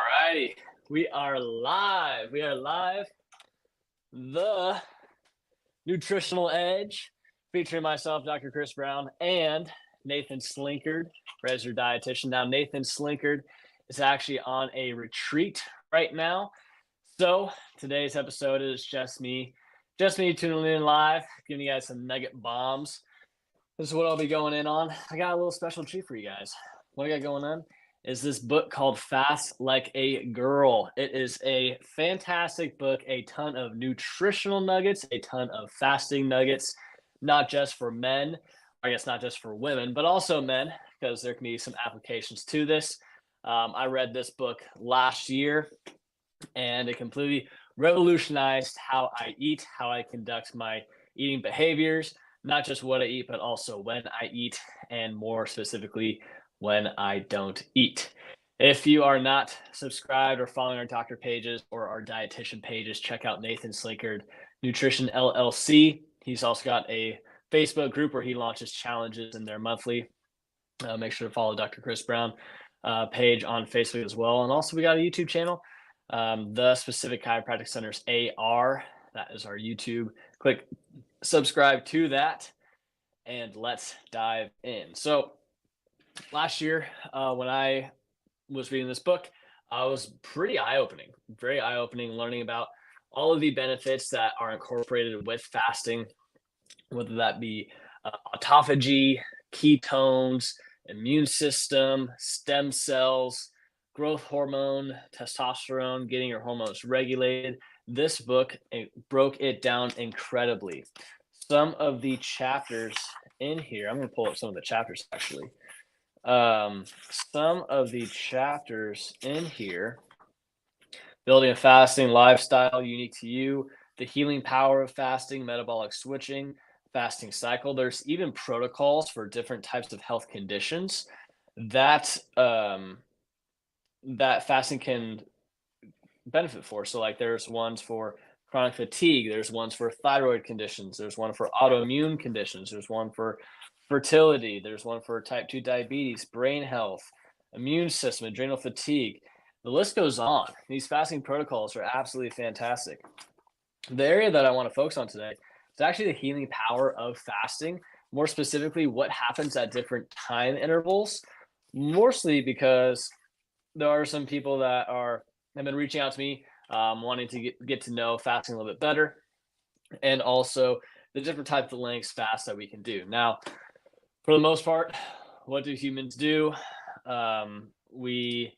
righty. We are live. We are live. The Nutritional Edge, featuring myself, Dr. Chris Brown, and Nathan Slinkard, registered dietitian. Now, Nathan Slinkard is actually on a retreat right now. So today's episode is just me tuning in live, giving you guys some nugget bombs. This is what I'll be going in on. I got a little special treat for you guys. What I got going on is this book called Fast Like a Girl. It is a fantastic book, a ton of nutritional nuggets, a ton of fasting nuggets, not just for men, I guess not just for women, but also men, because there can be some applications to this. I read this book last year, and it completely revolutionized how I eat, how I conduct my eating behaviors, not just what I eat, but also when I eat, and more specifically, when I don't eat. If you are not subscribed or following our doctor pages or our dietitian pages, check out Nathan Slinkard Nutrition LLC. He's also got a Facebook group where he launches challenges in their monthly. Make sure to follow Dr. Chris Brown page on Facebook as well. And also we got a YouTube channel, The Specific Chiropractic Center's AR. That is our YouTube. Click subscribe to that, and let's dive in. So last year, when I was reading this book, I was pretty very eye-opening, learning about all of the benefits that are incorporated with fasting, whether that be autophagy, ketones, immune system, stem cells, growth hormone, testosterone, getting your hormones regulated. This book broke it down incredibly. Some of the chapters in here, I'm going to pull up some of the chapters actually. Some of the chapters in here: building a fasting lifestyle unique to you, the healing power of fasting, metabolic switching, fasting cycle. There's even protocols for different types of health conditions that that fasting can benefit for. So like there's ones for chronic fatigue, there's ones for thyroid conditions, there's one for autoimmune conditions, there's one for fertility, there's one for type 2 diabetes, brain health, immune system, adrenal fatigue. The list goes on. These fasting protocols are absolutely fantastic. The area that I want to focus on today is actually the healing power of fasting, more specifically what happens at different time intervals, mostly because there are some people that have been reaching out to me, wanting to get to know fasting a little bit better, and also the different types of lengths fast that we can do. Now, for the most part, what do humans do? We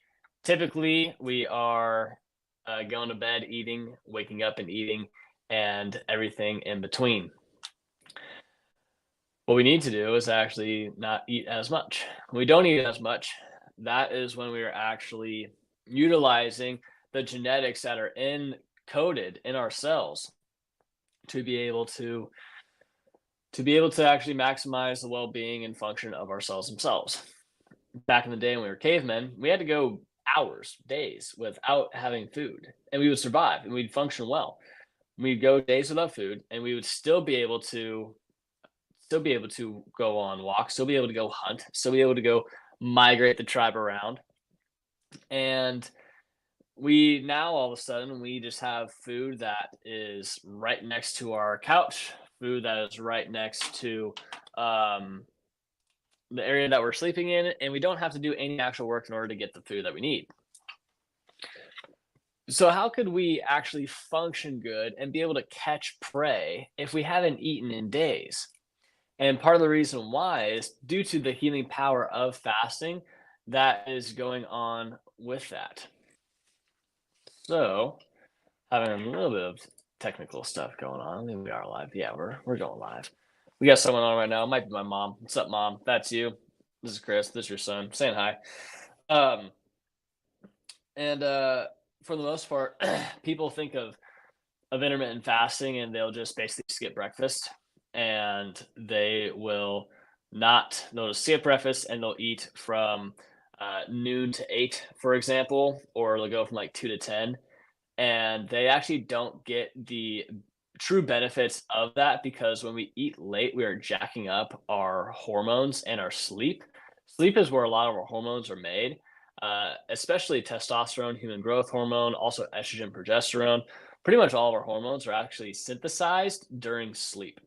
are going to bed, eating, waking up and eating, and everything in between. What we need to do is actually not eat as much. When we don't eat as much, that is when we are actually utilizing the genetics that are encoded in our cells to be able to actually maximize the well-being and function of our cells themselves. Back in the day when we were cavemen, we had to go hours, days without having food, and we would survive and we'd function well. We'd go days without food, and we would still be able to go on walks, still be able to go hunt, still be able to go migrate the tribe around. And we now all of a sudden we just have food that is right next to our couch, food that is right next to the area that we're sleeping in, and we don't have to do any actual work in order to get the food that we need. So how could we actually function good and be able to catch prey if we haven't eaten in days? And part of the reason why is due to the healing power of fasting that is going on with that. So, having a little bit of technical stuff going on. I think we are live. Yeah, we're going live. We got someone on right now. It might be my mom. What's up, Mom? That's you. This is Chris. This is your son. Saying hi. For the most part, people think of intermittent fasting and they'll just basically skip breakfast, and they'll just skip breakfast and they'll eat from noon to 8, for example, or they'll go from like 2 to 10, and they actually don't get the true benefits of that, because when we eat late, we are jacking up our hormones and our sleep. Sleep is where a lot of our hormones are made. especially testosterone, human growth hormone, also estrogen, progesterone. Pretty much all of our hormones are actually synthesized during sleep.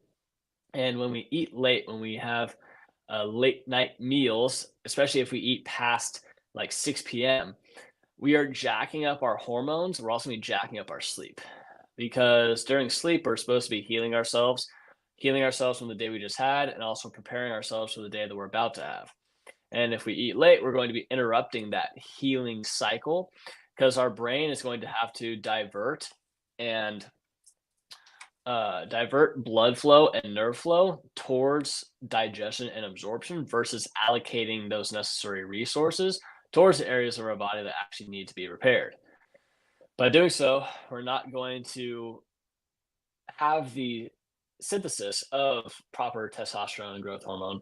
And when we eat late, when we have late night meals, especially if we eat past like 6 p.m., we are jacking up our hormones. We're also going to be jacking up our sleep because during sleep, we're supposed to be healing ourselves from the day we just had, and also preparing ourselves for the day that we're about to have. And if we eat late, we're going to be interrupting that healing cycle because our brain is going to have to and divert blood flow and nerve flow towards digestion and absorption versus allocating those necessary resources towards the areas of our body that actually need to be repaired. By doing so, we're not going to have the synthesis of proper testosterone and growth hormone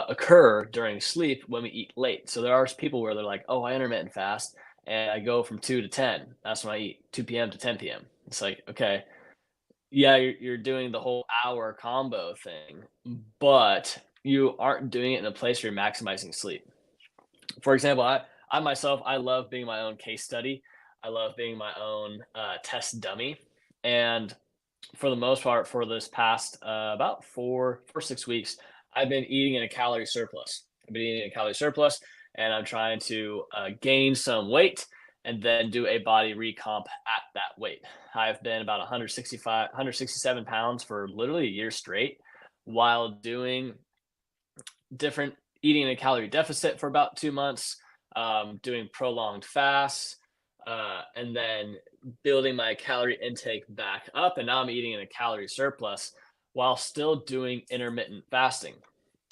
occur during sleep when we eat late. So there are people where they're like, "Oh, I intermittent fast and I go from 2 to 10. That's when I eat 2 p.m. to 10 p.m." It's like, okay, yeah, you're doing the whole hour combo thing, but you aren't doing it in a place where you're maximizing sleep. For example, I myself, I love being my own case study. I love being my own test dummy. And for the most part, for this past about 4 or 6 weeks, I've been eating in a calorie surplus. I've been eating a calorie surplus, and I'm trying to gain some weight and then do a body recomp at that weight. I've been about 165, 167 pounds for literally a year straight while doing different eating in a calorie deficit for about 2 months, doing prolonged fasts, and then building my calorie intake back up. And now I'm eating in a calorie surplus while still doing intermittent fasting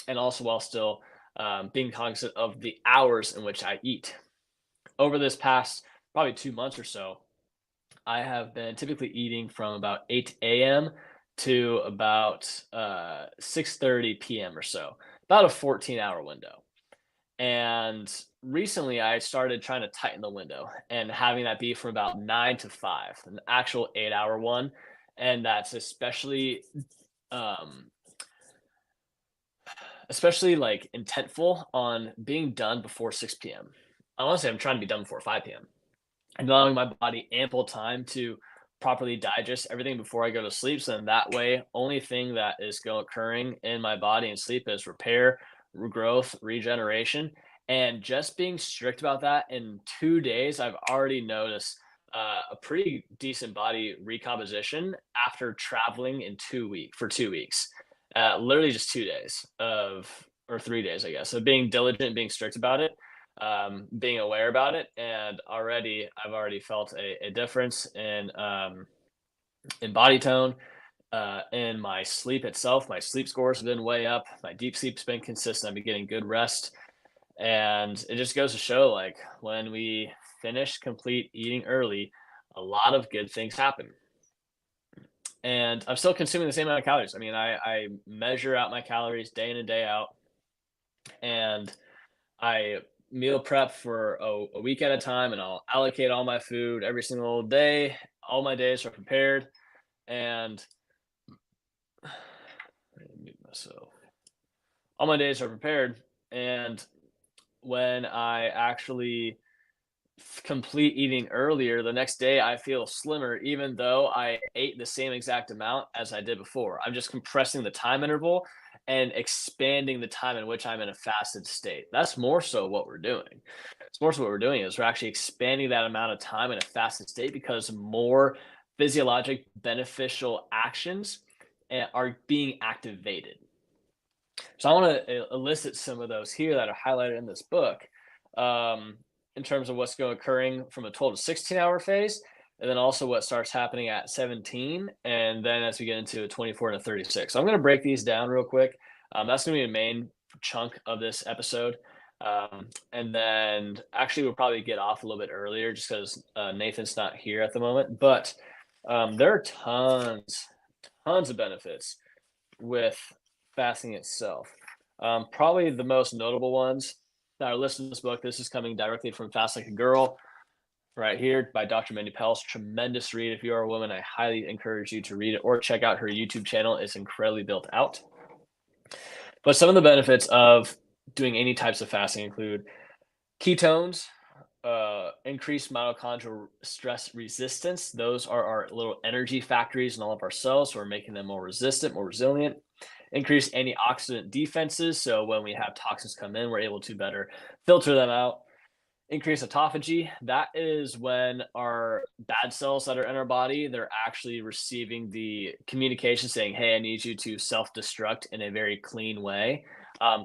and also while still being cognizant of the hours in which I eat. Over this past probably 2 months or so, I have been typically eating from about 8 a.m. to about 6:30 p.m. or so, about a 14-hour window. And recently, I started trying to tighten the window and having that be from about 9 to 5, an actual 8-hour one. And that's um, especially like intentful on being done before 6 p.m. Honestly, I'm trying to be done before 5 p.m. and allowing my body ample time to properly digest everything before I go to sleep. So then that way, only thing that is occurring in my body and sleep is repair, growth, regeneration. And just being strict about that in 2 days, I've already noticed a pretty decent body recomposition after traveling in 2 weeks for 2 weeks. Literally just 2 days or 3 days, I guess. So being diligent, being strict about it, being aware about it, and I've already felt a difference in body tone, in my sleep itself. My sleep scores have been way up. My deep sleep's been consistent. I've been getting good rest, and it just goes to show, like when we finish complete eating early, a lot of good things happen. And I'm still consuming the same amount of calories. I mean, I measure out my calories day in and day out, and I meal prep for a week at a time, and I'll allocate all my food every single day. All my days are prepared, and mute myself. All my days are prepared, and when I actually complete eating earlier, the next day I feel slimmer, even though I ate the same exact amount as I did before. I'm just compressing the time interval and expanding the time in which I'm in a fasted state. That's more so what we're doing. It's more so what we're doing is we're actually expanding that amount of time in a fasted state because more physiologic beneficial actions are being activated. So I want to elicit some of those here that are highlighted in this book, um, in terms of what's going occurring from a 12 to 16-hour phase, and then also what starts happening at 17, and then as we get into a 24 and a 36. So I'm going to break these down real quick. That's going to be a main chunk of this episode. And then actually we'll probably get off a little bit earlier just because Nathan's not here at the moment. But there are tons of benefits with fasting itself. Probably the most notable ones that are listed in this book. This is coming directly from Fast Like a Girl, right here by Dr. Mindy Pels. Tremendous read. If you are a woman, I highly encourage you to read it or check out her YouTube channel. It's incredibly built out. But some of the benefits of doing any types of fasting include ketones, increased mitochondrial stress resistance. Those are our little energy factories in all of our cells, so we're making them more resistant, more resilient. Increased antioxidant defenses, so when we have toxins come in, we're able to better filter them out. Increase autophagy. That is when our bad cells that are in our body, they're actually receiving the communication saying, hey, I need you to self-destruct in a very clean way.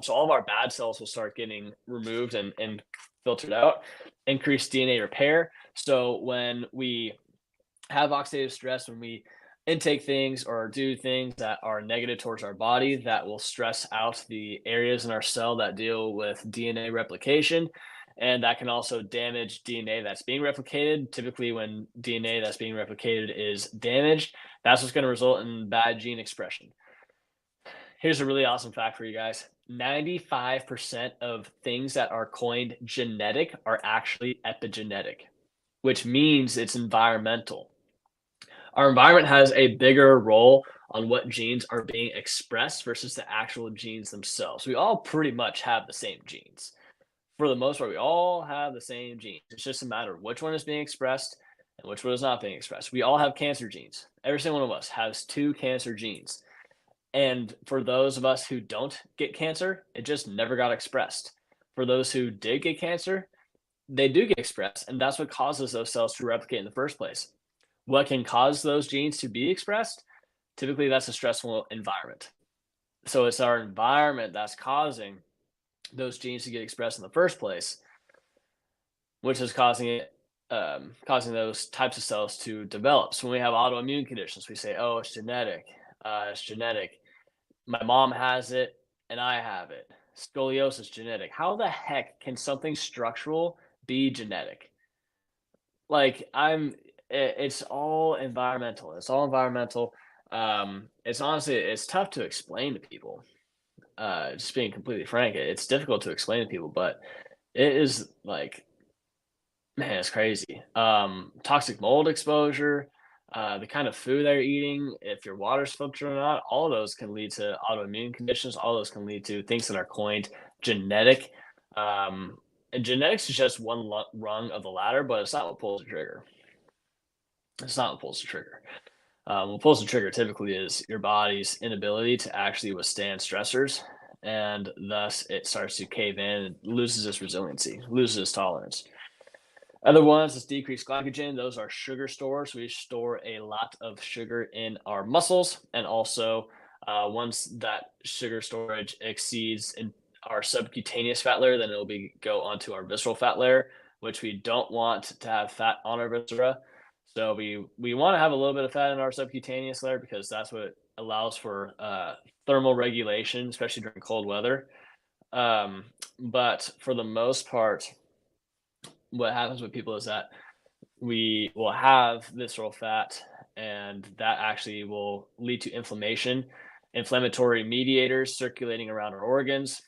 So all of our bad cells will start getting removed and filtered out. Increase DNA repair. So when we have oxidative stress, when we intake things or do things that are negative towards our body, that will stress out the areas in our cell that deal with DNA replication. And that can also damage DNA that's being replicated. Typically, when DNA that's being replicated is damaged, that's what's going to result in bad gene expression. Here's a really awesome fact for you guys: 95% of things that are coined genetic are actually epigenetic, which means it's environmental. Our environment has a bigger role on what genes are being expressed versus the actual genes themselves. We all pretty much have the same genes. For the most part, we all have the same genes. It's just a matter of which one is being expressed and which one is not being expressed. We all have cancer genes. Every single one of us has 2 cancer genes. And for those of us who don't get cancer, it just never got expressed. For those who did get cancer, they do get expressed, and that's what causes those cells to replicate in the first place. What can cause those genes to be expressed? Typically, that's a stressful environment. So it's our environment that's causing those genes to get expressed in the first place, which is causing those types of cells to develop. So when we have autoimmune conditions, we say, "Oh, it's genetic. It's genetic. My mom has it, and I have it. Scoliosis genetic." How the heck can something structural be genetic? Like it's all environmental. It's all environmental. It's honestly it's tough to explain to people. Just being completely frank, it's difficult to explain to people, but it is like, man, it's crazy. Toxic mold exposure, the kind of food they're eating, if your water's filtered or not, all of those can lead to autoimmune conditions. All those can lead to things that are coined genetic. Um, and genetics is just one rung of the ladder, but it's not what pulls the trigger. It's not what pulls the trigger. What pulls the trigger typically is your body's inability to actually withstand stressors, and thus it starts to cave in and loses its resiliency, loses its tolerance. Other ones is decreased glycogen. Those are sugar stores. We store a lot of sugar in our muscles, and also once that sugar storage exceeds in our subcutaneous fat layer, then it'll be go onto our visceral fat layer, which we don't want to have fat on our viscera. So we want to have a little bit of fat in our subcutaneous layer because that's what allows for thermal regulation, especially during cold weather. Um, but for the most part, what happens with people is that we will have visceral fat, and that actually will lead to inflammation, inflammatory mediators circulating around our organs,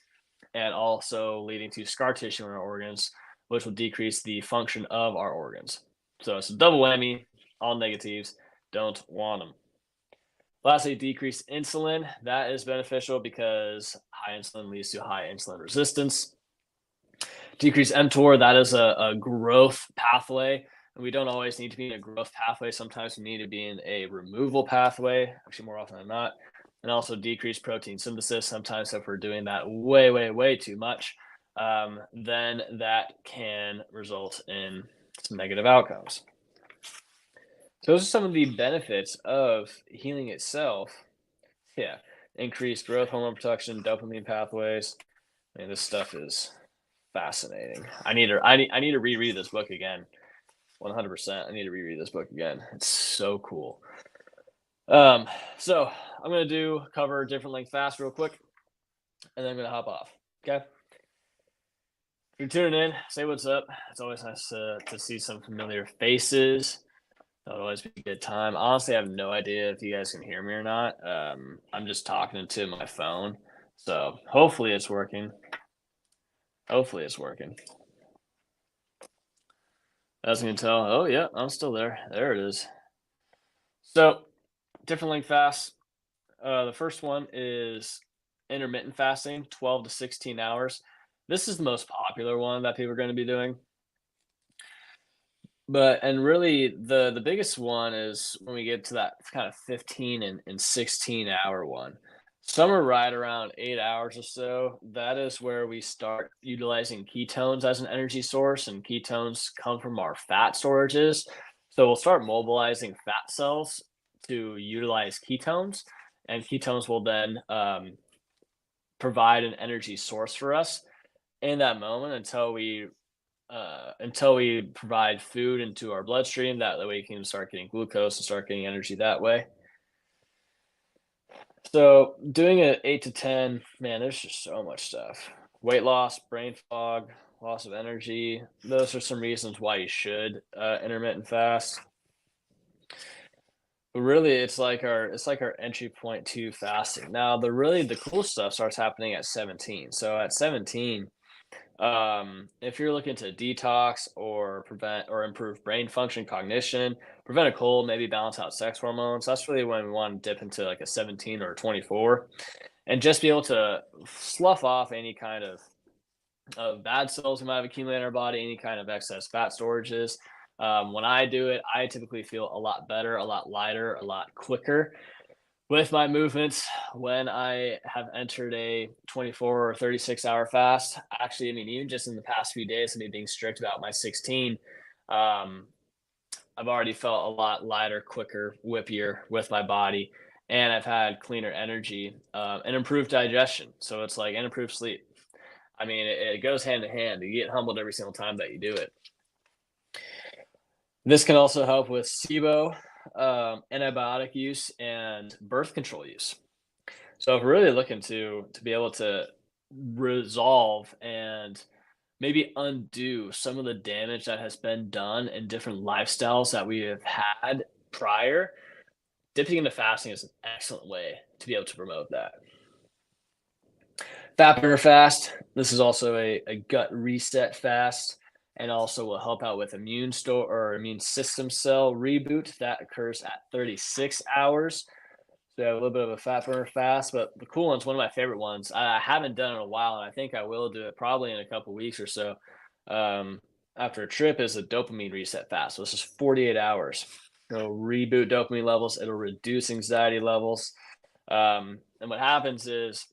and also leading to scar tissue in our organs, which will decrease the function of our organs. So it's a double whammy, all negatives. Don't want them. Lastly, decrease insulin. That is beneficial because high insulin leads to high insulin resistance. Decrease mTOR, that is a growth pathway. And we don't always need to be in a growth pathway. Sometimes we need to be in a removal pathway, actually more often than not. And also decrease protein synthesis. Sometimes if we're doing that way, way, way too much, then that can result in some negative outcomes. So those are some of the benefits of healing itself. Yeah, increased growth hormone production, dopamine pathways. I mean, this stuff is fascinating. I need to reread this book again. 100%. I need to reread this book again. It's so cool. So I'm gonna cover different length fast real quick, and then I'm gonna hop off. Okay. If you're tuning in, say what's up. It's always nice to see some familiar faces. That'll always be a good time. Honestly, I have no idea if you guys can hear me or not. I'm just talking to my phone, so hopefully it's working. Hopefully it's working. As you can tell, oh yeah, I'm still there. There it is. So, different length fasts. The first one is intermittent fasting, 12 to 16 hours. This is the most popular one that people are going to be doing. But and really the biggest one is when we get to that kind of 15 and 16-hour one. Some are right around 8 hours or so. That is where we start utilizing ketones as an energy source, and ketones come from our fat storages. So we'll start mobilizing fat cells to utilize ketones, and ketones will then provide an energy source for us in that moment until we provide food into our bloodstream. That way we can start getting glucose and start getting energy that way. So doing it 8 to 10, man, there's just so much stuff. Weight loss, brain fog, loss of energy. Those are some reasons why you should intermittent fast. But really, it's like our entry point to fasting. Now, the cool stuff starts happening at 17. So at 17, if you're looking to detox or prevent or improve brain function, cognition, prevent a cold, maybe balance out sex hormones, that's really when we want to dip into like a 17 or a 24 and just be able to slough off any kind of bad cells we might have accumulated in our body, any kind of excess fat storages. When I do it, I typically feel a lot better, a lot lighter, a lot quicker with my movements when I have entered a 24 or 36-hour fast. Actually, I mean, even just in the past few days of me being strict about my 16, um, I've already felt a lot lighter, quicker, whippier with my body, and I've had cleaner energy and improved digestion. So it's like and improved sleep. I mean, it goes hand in hand. You get humbled every single time that you do it. This can also help with SIBO, antibiotic use, and birth control use. So if we're really looking to be able to resolve and maybe undo some of the damage that has been done in different lifestyles that we have had prior, dipping into fasting is an excellent way to be able to promote that. Fat burner fast. This is also a gut reset fast and also will help out with immune system cell reboot that occurs at 36 hours. So a little bit of a fat burner fast, but the cool one's one of my favorite ones. I haven't done it in a while, and I think I will do it probably in a couple weeks or so. Um, After a trip is a dopamine reset fast. So this is 48 hours. It'll reboot dopamine levels. It'll reduce anxiety levels. And what happens is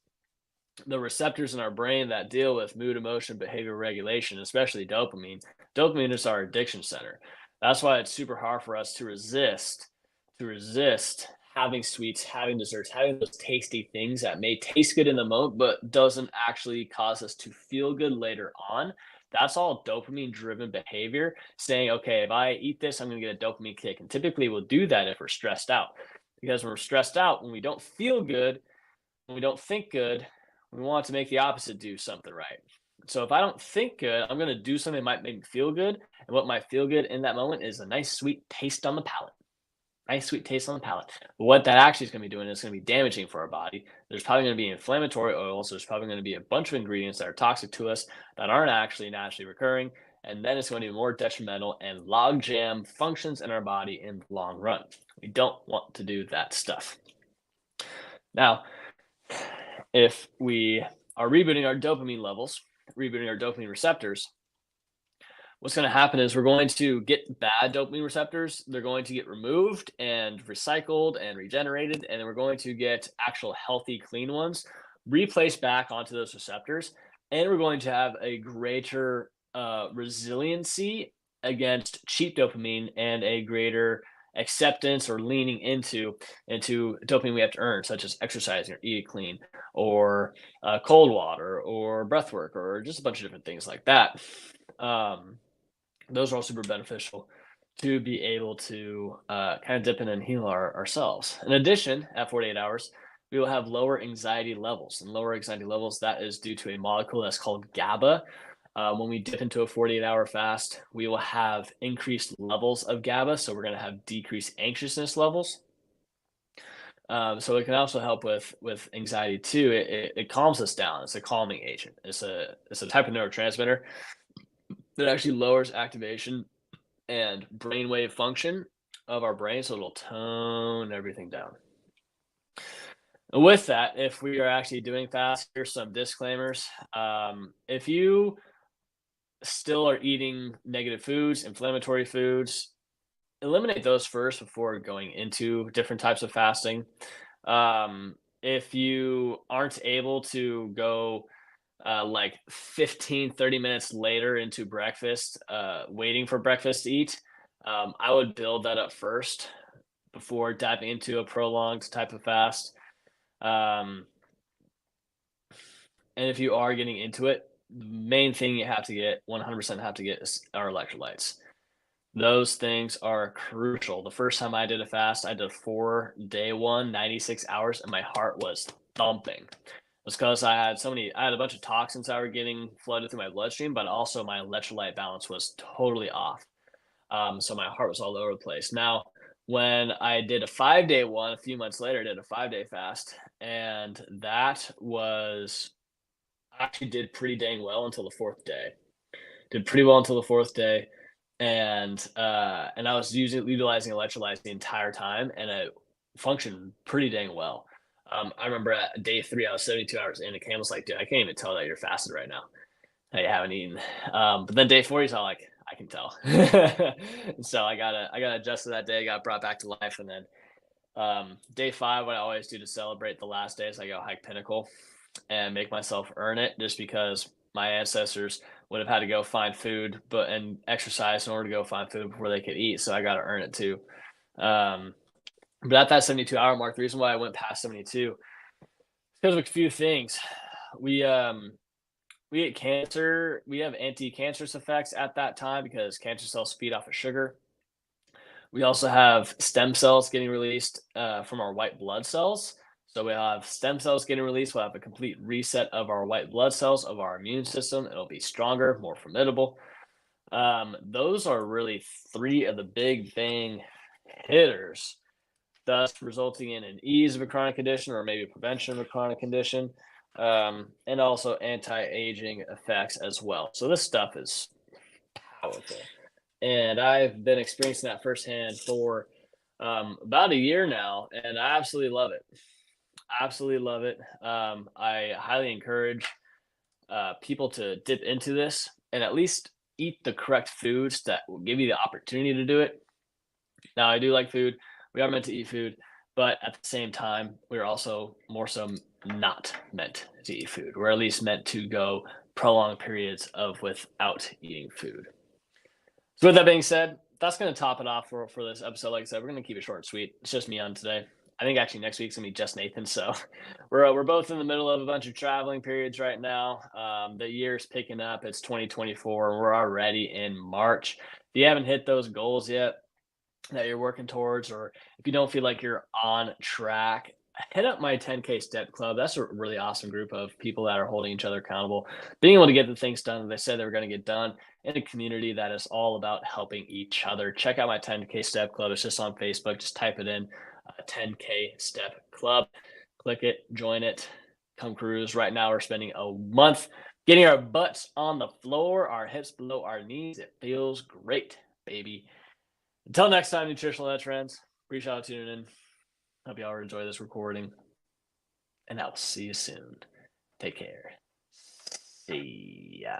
the receptors in our brain that deal with mood, emotion, behavior regulation, especially dopamine. Dopamine is our addiction center. That's why it's super hard for us to resist having sweets, having desserts, having those tasty things that may taste good in the moment, but doesn't actually cause us to feel good later on. That's all dopamine driven behavior saying, okay, if I eat this, I'm going to get a dopamine kick. And typically we'll do that if we're stressed out because when we're stressed out, when we don't feel good, when we don't think good, we want to make the opposite do something right. So if I don't think good, I'm going to do something that might make me feel good. And what might feel good in that moment is a nice sweet taste on the palate. Nice sweet taste on the palate. But what that actually is going to be doing is going to be damaging for our body. There's probably going to be inflammatory oils. There's probably going to be a bunch of ingredients that are toxic to us that aren't actually naturally recurring. And then it's going to be more detrimental and logjam functions in our body in the long run. We don't want to do that stuff. Now, if we are rebooting our dopamine levels, rebooting our dopamine receptors, what's going to happen is we're going to get bad dopamine receptors. They're going to get removed and recycled and regenerated. And then we're going to get actual healthy, clean ones replaced back onto those receptors. And we're going to have a greater resiliency against cheap dopamine and a greater acceptance or leaning into dopamine we have to earn, such as exercising or eating clean or cold water or breath work or just a bunch of different things like that. Um, those are all super beneficial to be able to kind of dip in and heal ourselves. In addition, at 48 hours, we will have lower anxiety levels. And lower anxiety levels, that is due to a molecule that's called GABA. When we dip into a 48-hour fast, we will have increased levels of GABA. So we're going to have decreased anxiousness levels. So it can also help with anxiety too. It calms us down. It's a calming agent. It's a type of neurotransmitter that actually lowers activation and brainwave function of our brain, so it'll tone everything down. And with that, if we are actually doing fast, here's some disclaimers. If you still are eating negative foods, inflammatory foods, eliminate those first before going into different types of fasting. If you aren't able to go like 15, 30 minutes later into breakfast, waiting for breakfast to eat, I would build that up first before diving into a prolonged type of fast. Um, and if you are getting into it, the main thing you have to get, 100% have to get are electrolytes. Those things are crucial. The first time I did a fast, I did 4-day one, 96 hours, and my heart was thumping. It was because I had a bunch of toxins that were getting flooded through my bloodstream, but also my electrolyte balance was totally off. So my heart was all over the place. Now, when I did a 5-day one, a few months later, I did a 5-day fast, and that was actually did pretty dang well until the fourth day. Did pretty well until the fourth day, and I was utilizing electrolytes the entire time, and it functioned pretty dang well. I remember at day 3, I was 72 hours in, and Cam was like, "Dude, I can't even tell that you're fasted right now. That you haven't eaten." But then day 4, he's all like, "I can tell." So I got adjusted that day, got brought back to life, and then day 5, what I always do to celebrate the last day is I go hike Pinnacle and make myself earn it, just because my ancestors would have had to go find food and exercise in order to go find food before they could eat. So I got to earn it too. Um, but at that 72-hour mark, the reason why I went past 72 is because of a few things. We get cancer. We have anti-cancerous effects at that time because cancer cells feed off of sugar. We also have stem cells getting released from our white blood cells. So we have stem cells getting released. We'll have a complete reset of our white blood cells, of our immune system. It'll be stronger, more formidable. Those are really 3 of the big bang hitters, thus resulting in an ease of a chronic condition or maybe prevention of a chronic condition, and also anti-aging effects as well. So this stuff is powerful. And I've been experiencing that firsthand for about a year now, and I absolutely love it. Absolutely love it. I highly encourage people to dip into this and at least eat the correct foods that will give you the opportunity to do it. Now, I do like food. We are meant to eat food, but at the same time, we're also more so not meant to eat food. We're at least meant to go prolonged periods of without eating food. So with that being said, that's going to top it off for this episode. Like I said, we're going to keep it short and sweet. It's just me on today. I think actually next week's gonna be just Nathan. So we're both in the middle of a bunch of traveling periods right now. The year's picking up. It's 2024, and we're already in March. If you haven't hit those goals yet that you're working towards, or if you don't feel like you're on track, hit up my 10K Step Club. That's a really awesome group of people that are holding each other accountable, being able to get the things done that they said they were going to get done, in a community that is all about helping each other. Check out my 10K Step Club. It's just on Facebook. Just type it in, 10K Step Club. Click it, join it, come cruise. Right now, we're spending a month getting our butts on the floor, our hips below our knees. It feels great, baby. Until next time, Nutritional Edge friends, appreciate y'all tuning in. Hope y'all enjoy this recording, and I will see you soon. Take care. See ya.